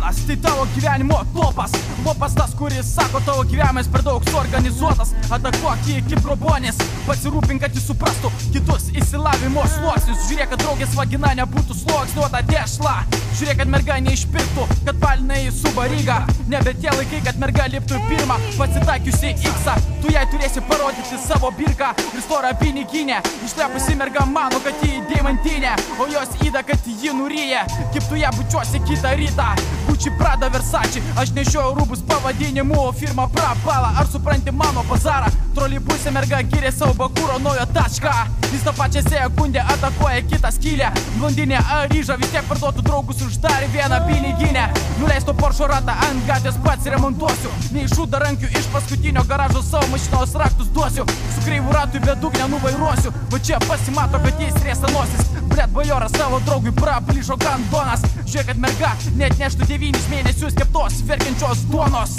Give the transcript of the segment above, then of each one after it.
lopas, tai tavo gyvenimo lopas. Lopas tas, kuris sako, tavo gyvenimas per daug suorganizuotas. Atakuok jį kaip grobuonis, pasirūpink, kad jis suprastų kitus išsilavimo sluoksnius. Žiūrėk, kad draugės vagina nebūtų sluoksniuota dešla. Žiūrėk, kad merga neišpirktų, kad palinai su baryga. Nebe tie laikai, kad merga liptų pirmą pasitaikiusi X-a. Tu jai turėsi parodyti savo birką ir storą piniginę. Išlepusi merga mano, kad ji deimantinė, o jos įda, kad ji nuryja. Kaip tu ją bučiuosi kitą rytą. Gucci, Prada, Versace, aš nešioju rūbus pavadinimu, firma prapala. Ar supranti mano bazarą? Trolibuse merga gyrė savo bakūro naujo tačką. Jis tą pačią sekundę atakuoja kitą skylę. Blondinė ar ryža vis tiek parduotų draugus už dar vieną piniginę. Nuleisto Porsche ratą ant gatvės pats remontuosiu. Neišūda rankių iš paskutinio garažo savo mašinos raktus duosiu. Su kreivų ratui bedugnę nuvairuosiu. Va čia pasimato, kad jis riesta nosis. Blet bajoras savo draugui praplyšo gandonas. Žiūrėk, kad merga net neštų 9 mėnesius keptos verkiančios duonos.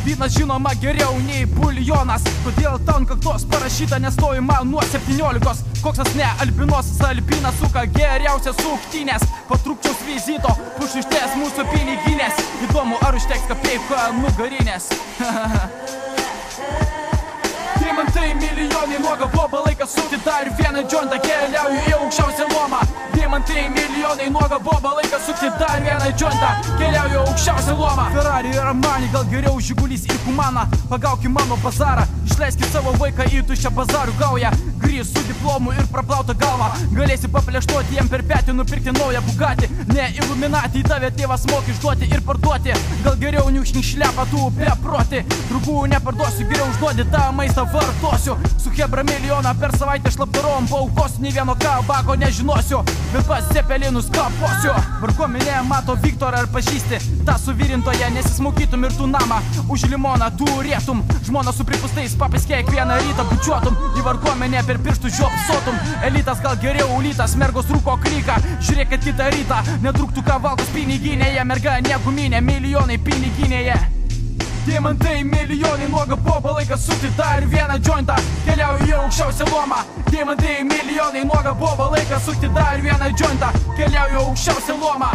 Vynas žinoma geriau nei buljonas. Kodėl tau ant kaktos parašyta nestoji man nuo 17? Koksas ne albinosas, alpinas suka geriausias suktynės. Patrukčiaus vizito, pušištės mūsų piniginės. Įdomu, ar užteks kapeiko nugarinės. Deimantai milijonai, nuoga boba, laikas sukti dar vieną džontą. Keliauju į aukščiausią lomą. Deimantai milijonai, nuoga boba, laikas sukti dar vieną džontą. Keliauju į aukščiausią lomą. Ferrari ir Armani, gal geriau Žigulys ir Kumana. Pagauki mano bazarą, išleiski savo vaiką į tuščią bazarių gaują. Grįž su diplomu ir praplauta galva. Galėsi paplėštuoti jiem per petį, nupirkti naują Bugatti. Ne Illuminati, į tave tėvas moka išduoti ir parduoti. Gal geriau niukšnik šlepą tu beproti. Drugų neparduosiu, geriau užduodi tą maistą vartosiu. Su hebra milijoną per savaitę šlapdarom paaukosiu. Nei vieno kabako nežinosiu, bet pas cepelinus kaposiu. Varguomenė mato Viktorą ar pažįsti tą suvirintoje, nesismaukytum ir tu namą už limoną turėtum. Žmona su pripustais papais kiekvieną rytą bučiuotum. Į varguomenę per pirštų žiopsotum. Elitas gal geriau ulytas, mergos rūko kryką. Žiūrėk, kad kitą rytą netrūktų kavalkos piniginėje. Merga neguminė, milijonai piniginėje. Deimantai milijonai, nuoga boba, laikas sukti dar vieną džointą. Keliauju į aukščiausią lomą. Deimantai milijonai, nuoga boba, laikas sukti dar vieną džointą. Keliauju į aukščiausią lomą.